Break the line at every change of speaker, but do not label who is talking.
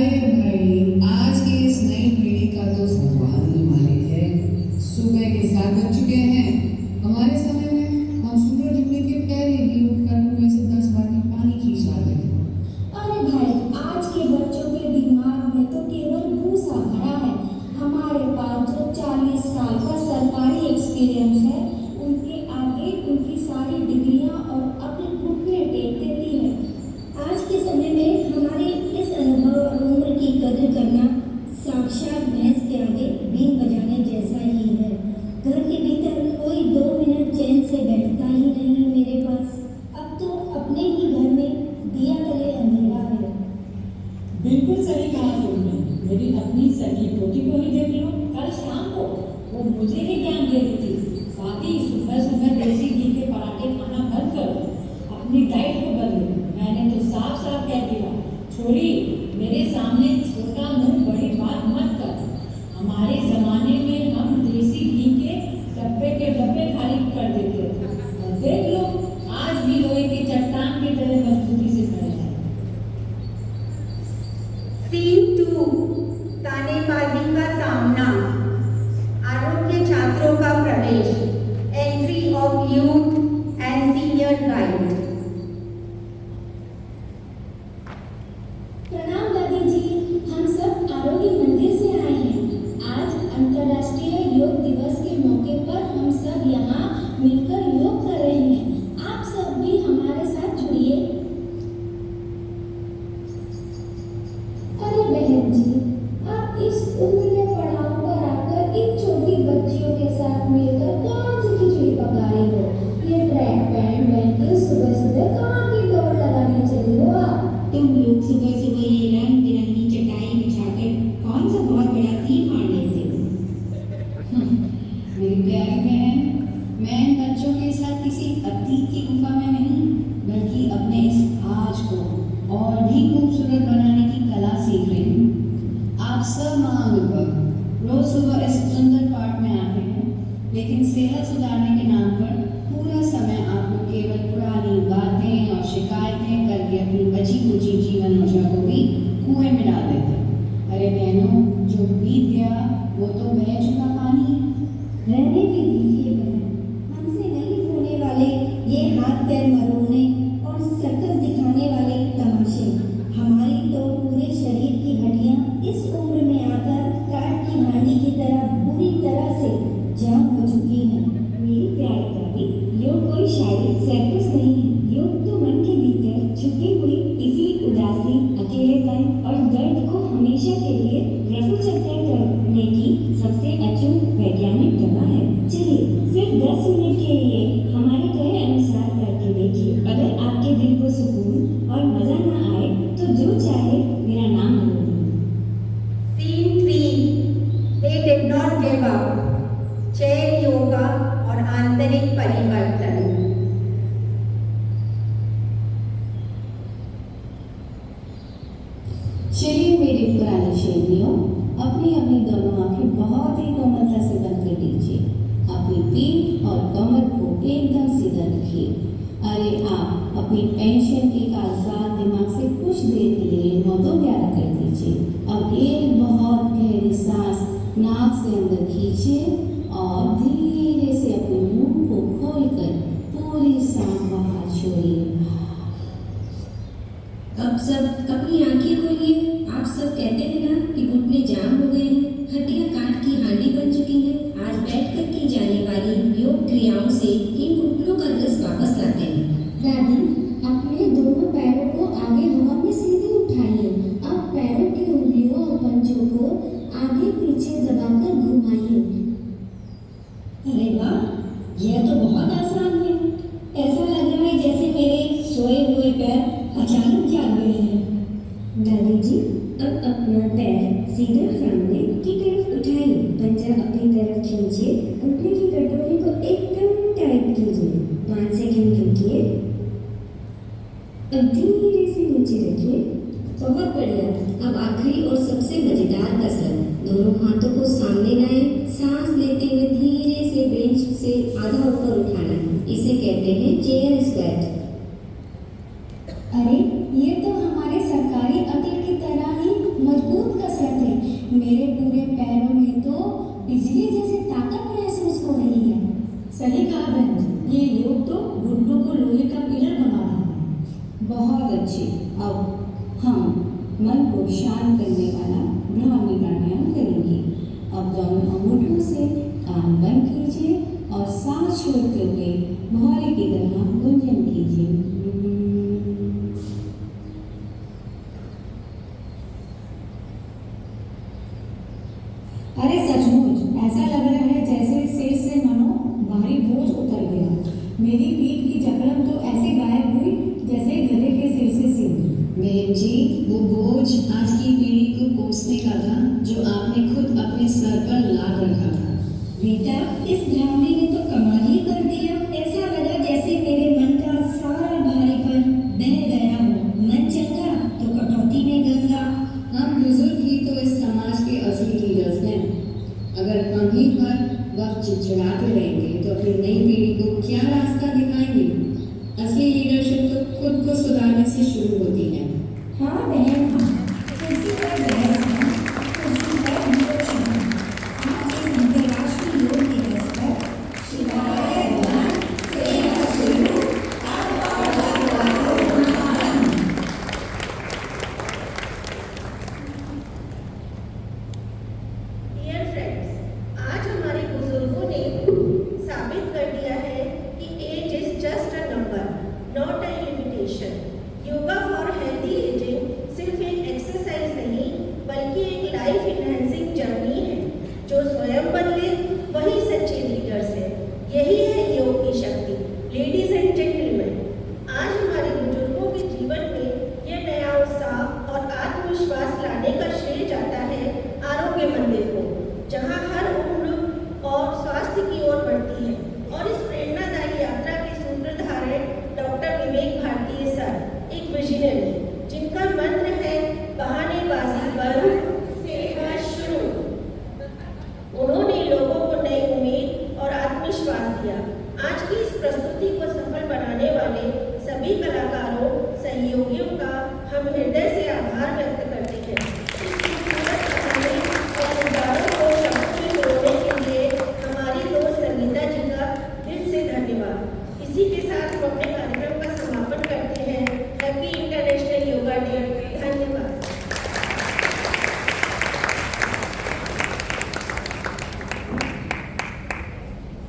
अरे भाई, आज की इस नई पीढ़ी का तो सवाल ही मालिक है। सुबह के 7 बज चुके हैं। हमारे समय में हम सूरज उगने के पहले ही उठकर कुएं से 10 बाल्टी पानी खींच लाते थे।
अरे भाई, आज के बच्चों के दिमाग में तो केवल भूसा भरा है। हमारे पास जो 40 साल का सरकारी एक्सपीरियंस है, उनके आगे उनकी सारी डिग्रियां और अपने घुटने टेक देती है। आज के समय में हमारे इस अनुभव और उम्र की कदर करना साक्षात भैंस के आगे बीन बजाने जैसा ही है। घर के भीतर कोई 2 मिनट चैन से बैठता ही नहीं मेरे पास। अब तो अपने ही घर में दिया तले अंधेरा है।
बिल्कुल सही कहा तुमने। मेरी अपनी सगी पोती को ही देख लो। कल शाम को वो मुझे ही ज्ञान दे रही थी, दादी सुबह सुबह देसी घी के पराठे खाना बंद करो, अपनी डाइट को बदलो। मैंने तो साफ साफ कह दिया, छोरी मेरे सामने छोटा मुंह बड़ी बात मत कर। हमारे जमाने में हम देसी घी के डब्बे खाली कर देते थे, और देख लो आज भी लोहे की चट्टान की तरह मजबूती से खड़े हैं।
सीन 2, तानेबाजी का सामना। आरोग्य छात्रों का प्रवेश, entry of youth and senior guide.
प्रणाम दादी जी, हम सब आरोग्य मंदिर से आए हैं। आज अंतर्राष्ट्रीय योग दिवस के मौके पर हम सब यहाँ मिलकर योग कर रहे हैं। आप सब भी हमारे साथ जुड़िए। अरे बहन जी, आप इस उम्र के पड़ाव पर आकर इन छोटी बच्चियों के साथ मिलकर कौन सी खिचड़ी पका रही हो? ये ट्रैक पैंट पहन के सुबह सुबह कहाँ की दौड़ लगाने चली हो आप?
तुम लोग सुबह सुबह ये रंग बिरंगी चटाई बिछाकर कौन सा बहुत बड़ा तीर मार लेते हो?
मेरी प्यारी बहन, मैं इन बच्चों के साथ किसी अतीत की गुफा में नहीं, बल्कि अपने इस आज को और भी खूबसूरत बनाने की कला सीख रही हूँ। आप सब महानुभव रोज सुबह इस सुंदर पार्क में आते हैं, लेकिन सेहत सुधारने के नाम पर पूरा समय आप लोग केवल पुरानी बातें और शिकायतें करके अपनी बची कुची जीवन ऊर्जा को भी कुएं में डाल देते हैं। अरे बहनों, जो बीत गया वो तो बह चुका पानी है।
रहने भी दीजिए बहन, हमसे नहीं होने वाले ये हाथ पैर मरोड़ने और सर्कस दिखाने वाले तमाशे। हमारी तो पूरे शरीर की हड्डियां इस उम्र में आकर काट की हांडी की तरह बुरी तरह से जाम हो चुकी हैं। मेरी प्यारी दादी, योग कोई शारीरिक सर्कस नहीं है। योग तो मन के भीतर छुपी हुई इसी उदासी, अकेलेपन और दर्द को हमेशा के लिए रफू चक्कर करने की सबसे अचूक वैज्ञानिक दवा है। चलिए सिर्फ 10 मिनट के लिए हमारे कहे अनुसार करके देखिए। अगर आपके दिल को सुकून और मजा ना आए तो जो चाहे मेरा नाम बोल दो।
Scene 3, they did not give up, चैन योगा और आंतरिक परिवर्तन।
चलिए मेरी पुरानी शैलियों, अपनी अपनी दोनों आंखें बहुत ही कोमलता से बंद कर लीजिए। अपनी पीठ और कमर को एकदम सीधा रखिए। अरे आप अपनी पेंशन के कागजात दिमाग से कुछ देर के लिए 9-11 कर दीजिए। अब एक बहुत गहरी सांस नाक से अंदर खींचिए और धीरे से अपने मुंह को खोलकर पूरी सांस बाहर छोड़िए।
अब सब अपनी आंखें खोलिए। आप सब कहते हैं ना कि घुटने जाम हो गए हैं, हड्डियां काट की हांडी बन चुकी हैं। आज बैठकर की जाने वाली योग क्रियाओं से इन घुटनों का रस वापस लाते हैं। दादी, अपने दोनों पैरों को आगे हवा में सीधे उठाइए। अब पैरों की उंगलियों और पंजों को आगे पीछे दबाकर घुमाइए। अरे वाह, यह तो बहुत आसान है। ऐसा लग रहा है जैसे मेरे सोए हुए पैर अचानक जाग गए हैं। दादी जी, अब अपना पैर सीधा सामने की तरफ उठाइए, पंजा अपनी तरफ खींचिए, घुटने की कटोरी को एकदम टाइट कीजिए। 5 सेकंड रुकिए, अब धीरे से नीचे रखिए। बहुत बढ़िया। अब आखिरी और सबसे मजेदार कसरत, दोनों हाथों को सामने लाएं, सांस लेते हुए धीरे से बेंच से आधा ऊपर उठाना। इसे कहते हैं चेयर स्क्वाट। अरे ये तो हमारे सरकारी अतीत की तरह ही मजबूत बिजली जैसे ताकत महसूस हो रही है।
सही कहा बहन जी, ये योग तो घुटनों को लोहे का पिलर बना रहा है।
बहुत अच्छे। अब हम मन को शांत करने वाला भ्रामरी प्राणायाम करेंगे। अब दोनों अंगूठों से कान बंद कीजिए और सांस छोड़ते हुए भौरे की तरह गुंजन कीजिए।
अरे सचमुच ऐसा लग रहा है जैसे सिर से मानो भारी बोझ उतर गया। मेरी पीठ की जकड़न तो ऐसे गायब हुई जैसे गधे के सिर से सिर।
बहन जी, वो बोझ आज की पीढ़ी को कोसने का था जो आपने खुद अपने सर पर लाद रखा था।
बेटा, इस भ्रामरी ने तो कमाल ही कर दिया। ऐसा लगा जैसे मेरे मन का सारा भारीपन बह गया हो। मन चंगा तो कटौती में गंगा।
हम बुजुर्ग ही तो इस समाज के असली लीडर्स हैं। अगर हम ही हर वक्त चिड़चिड़ाते रहेंगे तो अपनी नई पीढ़ी को क्या रास्ता दिखाएंगे? असली लीडरशिप तो खुद को सुधारने से शुरू होती है।
हाँ बहन, हाँ। कुर्सी पर बैठना, कुर्सी पर विरोचना। आज इस अंतर्राष्ट्रीय योग दिवस पर शिवाय भगवान सेवा शुरू
डियर फ्रेंड्स, आज हमारे बुजुर्गों ने साबित कर दिया है कि age is just a number, not a limitation. Yoga for healthy ageing सिर्फ एक एक्सरसाइज नहीं बल्कि एक लाइफ इनहेंसिंग जर्नी है। जो स्वयं बदले वही सच्चे लीडर्स हैं। यही है योग की शक्ति। लेडीज एंड जेंटलमैन, आज हमारे बुजुर्गों के जीवन में यह नया उत्साह और आत्मविश्वास लाने का श्रेय जाता है आरोग्य मंदिर को, जहां हर उम्र और स्वास्थ्य की ओर बढ़ती है। और इस प्रेरणादायी यात्रा के सूत्रधार डॉक्टर विवेक भारती सर, एक विजनरी जिनका मंत्र है बहानेबाजी बंद, सेवा शुरू। उन्होंने लोगों को नई उम्मीद और आत्मविश्वास दिया। आज की इस प्रस्तुति को सफल बनाने वाले सभी कलाकारों, सहयोगियों का हम हृदय से आभार व्यक्त